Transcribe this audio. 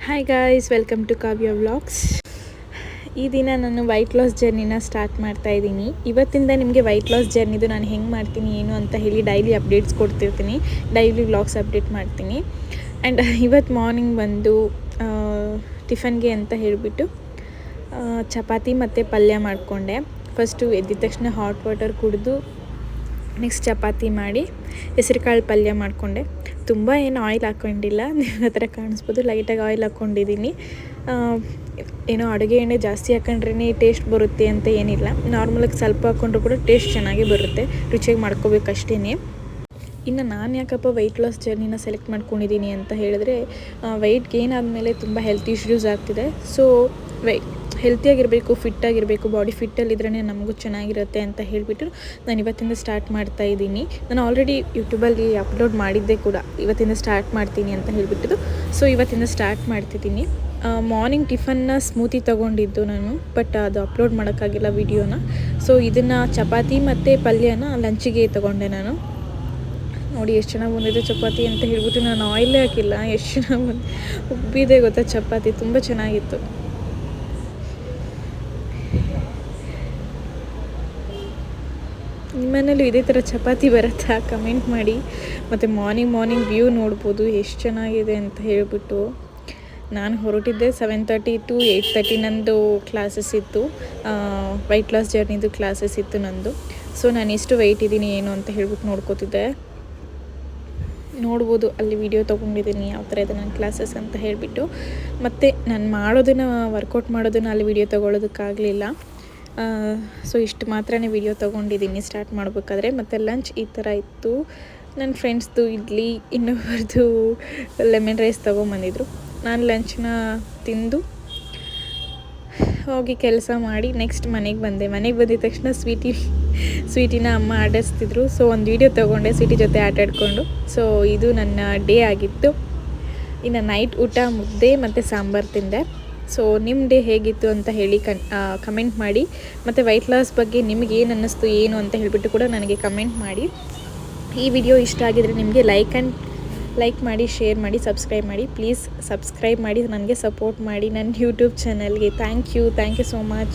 Hi guys, welcome to Kavya vlogs. ಈ ದಿನ ನಾನು ವೈಟ್ ಲಾಸ್ ಜರ್ನಿನ ಸ್ಟಾರ್ಟ್ ಮಾಡ್ತಾ ಇದ್ದೀನಿ. ಇವತ್ತಿಂದ ನಿಮಗೆ ವೈಟ್ ಲಾಸ್ ಜರ್ನಿದು ನಾನು ಹೆಂಗೆ ಮಾಡ್ತೀನಿ ಏನು ಅಂತ ಹೇಳಿ ಡೈಲಿ ಅಪ್ಡೇಟ್ಸ್ ಕೊಡ್ತಿರ್ತೀನಿ, ಡೈಲಿ ವ್ಲಾಗ್ಸ್ ಅಪ್ಡೇಟ್ ಮಾಡ್ತೀನಿ. ಆ್ಯಂಡ್ ಇವತ್ತು ಮಾರ್ನಿಂಗ್ ಬಂದು ಟಿಫನ್ಗೆ ಅಂತ ಹೇಳಿಬಿಟ್ಟು ಚಪಾತಿ ಮತ್ತು ಪಲ್ಯ ಮಾಡಿಕೊಂಡೆ. ಫಸ್ಟು ಎದ್ದಿದ ತಕ್ಷಣ ಹಾಟ್ ವಾಟರ್ ಕುಡಿದು ನೆಕ್ಸ್ಟ್ ಚಪಾತಿ ಮಾಡಿ ಹೆಸರುಕಾಳು ಪಲ್ಯ ಮಾಡಿಕೊಂಡೆ. ತುಂಬ ಏನು ಆಯಿಲ್ ಹಾಕ್ಕೊಂಡಿಲ್ಲ, ನಿಮ್ಮ ಹತ್ರ ಕಾಣಿಸ್ಬೋದು, ಲೈಟಾಗಿ ಆಯಿಲ್ ಹಾಕ್ಕೊಂಡಿದ್ದೀನಿ. ಏನೋ ಅಡುಗೆ ಎಣ್ಣೆ ಜಾಸ್ತಿ ಹಾಕೊಂಡ್ರೇ ಟೇಸ್ಟ್ ಬರುತ್ತೆ ಅಂತ ಏನಿಲ್ಲ, ನಾರ್ಮಲಾಗಿ ಸ್ವಲ್ಪ ಹಾಕ್ಕೊಂಡ್ರೂ ಕೂಡ ಟೇಸ್ಟ್ ಚೆನ್ನಾಗೇ ಬರುತ್ತೆ, ರುಚಿಯಾಗಿ ಮಾಡ್ಕೋಬೇಕು ಅಷ್ಟೇ. ಇನ್ನು ನಾನು ಯಾಕಪ್ಪ ವೆಯ್ಟ್ ಲಾಸ್ ಜರ್ನಿನ ಸೆಲೆಕ್ಟ್ ಮಾಡ್ಕೊಂಡಿದ್ದೀನಿ ಅಂತ ಹೇಳಿದ್ರೆ, ವೆಯ್ಟ್ ಗೇನ್ ಆದಮೇಲೆ ತುಂಬ ಹೆಲ್ತ್ ಇಶ್ಯೂಸ್ ಆಗ್ತಿದೆ. ಸೊ ಹೆಲ್ತಿಯಾಗಿರಬೇಕು, ಫಿಟ್ಟಾಗಿರಬೇಕು, ಬಾಡಿ ಫಿಟ್ಟಲ್ಲಿದ್ರೇ ನಮಗೂ ಚೆನ್ನಾಗಿರುತ್ತೆ ಅಂತ ಹೇಳಿಬಿಟ್ಟು ನಾನು ಇವತ್ತಿಂದ ಸ್ಟಾರ್ಟ್ ಮಾಡ್ತಾಯಿದ್ದೀನಿ. ನಾನು ಆಲ್ರೆಡಿ ಯೂಟ್ಯೂಬಲ್ಲಿ ಅಪ್ಲೋಡ್ ಮಾಡಿದ್ದೆ ಕೂಡ, ಇವತ್ತಿಂದ ಸ್ಟಾರ್ಟ್ ಮಾಡ್ತೀನಿ ಅಂತ ಹೇಳಿಬಿಟ್ಟು. ಸೊ ಇವತ್ತಿಂದ ಸ್ಟಾರ್ಟ್ ಮಾಡ್ತಿದ್ದೀನಿ. ಮಾರ್ನಿಂಗ್ ಟಿಫನ್ನ ಸ್ಮೂತಿ ತೊಗೊಂಡಿದ್ದು ನಾನು, ಬಟ್ ಅದು ಅಪ್ಲೋಡ್ ಮಾಡೋಕ್ಕಾಗಿಲ್ಲ ವಿಡಿಯೋನ. ಸೊ ಇದನ್ನು ಚಪಾತಿ ಮತ್ತು ಪಲ್ಯನ ಲಂಚಿಗೆ ತೊಗೊಂಡೆ ನಾನು. ನೋಡಿ ಎಷ್ಟು ಚೆನ್ನಾಗಿ ಬಂದಿದೆ ಚಪಾತಿ ಅಂತ ಹೇಳ್ಬಿಟ್ಟು ನಾನು ಆಯಿಲೇ ಹಾಕಿಲ್ಲ, ಎಷ್ಟು ಚೆನ್ನಾಗಿ ಉಬ್ಬಿದೆ ಗೊತ್ತಾ ಚಪಾತಿ, ತುಂಬ ಚೆನ್ನಾಗಿತ್ತು. ನಿಮ್ಮನೇಲೂ ಇದೇ ಥರ ಚಪಾತಿ ಬರುತ್ತಾ ಕಮೆಂಟ್ ಮಾಡಿ. ಮತ್ತು ಮಾರ್ನಿಂಗ್ ವ್ಯೂ ನೋಡ್ಬೋದು ಎಷ್ಟು ಚೆನ್ನಾಗಿದೆ ಅಂತ ಹೇಳ್ಬಿಟ್ಟು. ನಾನು ಹೊರಟಿದ್ದೆ 7:30 to 8:30 ನಂದು ಕ್ಲಾಸಸ್ ಇತ್ತು, ವೈಟ್ ಲಾಸ್ ಜರ್ನಿದು ಕ್ಲಾಸಸ್ ಇತ್ತು ನಂದು. ಸೊ ನಾನು ಎಷ್ಟು ವೆಯ್ಟ್ ಇದ್ದೀನಿ ಏನು ಅಂತ ಹೇಳ್ಬಿಟ್ಟು ನೋಡ್ಕೋತಿದ್ದೆ. ನೋಡ್ಬೋದು ಅಲ್ಲಿ ವಿಡಿಯೋ ತೊಗೊಂಡಿದ್ದೀನಿ ಯಾವ ಥರ ಇದೆ ನನ್ನ ಕ್ಲಾಸಸ್ ಅಂತ ಹೇಳಿಬಿಟ್ಟು. ಮತ್ತು ನಾನು ಮಾಡೋದನ್ನು ವರ್ಕೌಟ್ ಮಾಡೋದನ್ನು ಅಲ್ಲಿ ವಿಡಿಯೋ ತೊಗೊಳೋದಕ್ಕಾಗಲಿಲ್ಲ. ಸೊ ಇಷ್ಟು ಮಾತ್ರನೇ ವಿಡಿಯೋ ತೊಗೊಂಡಿದ್ದೀನಿ ಸ್ಟಾರ್ಟ್ ಮಾಡಬೇಕಾದ್ರೆ. ಮತ್ತು ಲಂಚ್ ಈ ಥರ ಇತ್ತು. ನನ್ನ ಫ್ರೆಂಡ್ಸ್ದು ಇಡ್ಲಿ, ಇನ್ನೊಬ್ಬರದು ಲೆಮನ್ ರೈಸ್ ತೊಗೊಂಬಂದಿದ್ರು. ನಾನು ಲಂಚ್ನ ತಿಂದು ಹೋಗಿ ಕೆಲಸ ಮಾಡಿ ನೆಕ್ಸ್ಟ್ ಮನೆಗೆ ಬಂದಿದ್ದ ತಕ್ಷಣ ಸ್ವೀಟಿನ ಅಮ್ಮ ಆಡಿಸ್ತಿದ್ರು. ಸೊ ಒಂದು ವೀಡಿಯೋ ತೊಗೊಂಡೆ ಸ್ವೀಟಿ ಜೊತೆ ಆಟಾಡಿಕೊಂಡು. ಸೊ ಇದು ನನ್ನ ಡೇ ಆಗಿತ್ತು. ಇನ್ನು ನೈಟ್ ಊಟ ಮುದ್ದೆ ಮತ್ತು ಸಾಂಬಾರು ತಿಂದೆ. ಸೊ ನಿಮ್ಮ ಡೇ ಹೇಗಿತ್ತು ಅಂತ ಹೇಳಿ ಕಮೆಂಟ್ ಮಾಡಿ. ಮತ್ತು ವೈಟ್ ಲಾಸ್ ಬಗ್ಗೆ ನಿಮಗೆ ಏನು ಅನ್ನಿಸ್ತು ಏನು ಅಂತ ಹೇಳಿಬಿಟ್ಟು ಕೂಡ ನನಗೆ ಕಮೆಂಟ್ ಮಾಡಿ. ಈ ವಿಡಿಯೋ ಇಷ್ಟ ಆಗಿದರೆ ನಿಮಗೆ ಲೈಕ್ ಮಾಡಿ, ಶೇರ್ ಮಾಡಿ, ಸಬ್ಸ್ಕ್ರೈಬ್ ಮಾಡಿ. ಪ್ಲೀಸ್ ಸಬ್ಸ್ಕ್ರೈಬ್ ಮಾಡಿ, ನನಗೆ ಸಪೋರ್ಟ್ ಮಾಡಿ ನನ್ನ ಯೂಟ್ಯೂಬ್ ಚಾನಲ್ಗೆ. Thank you so much.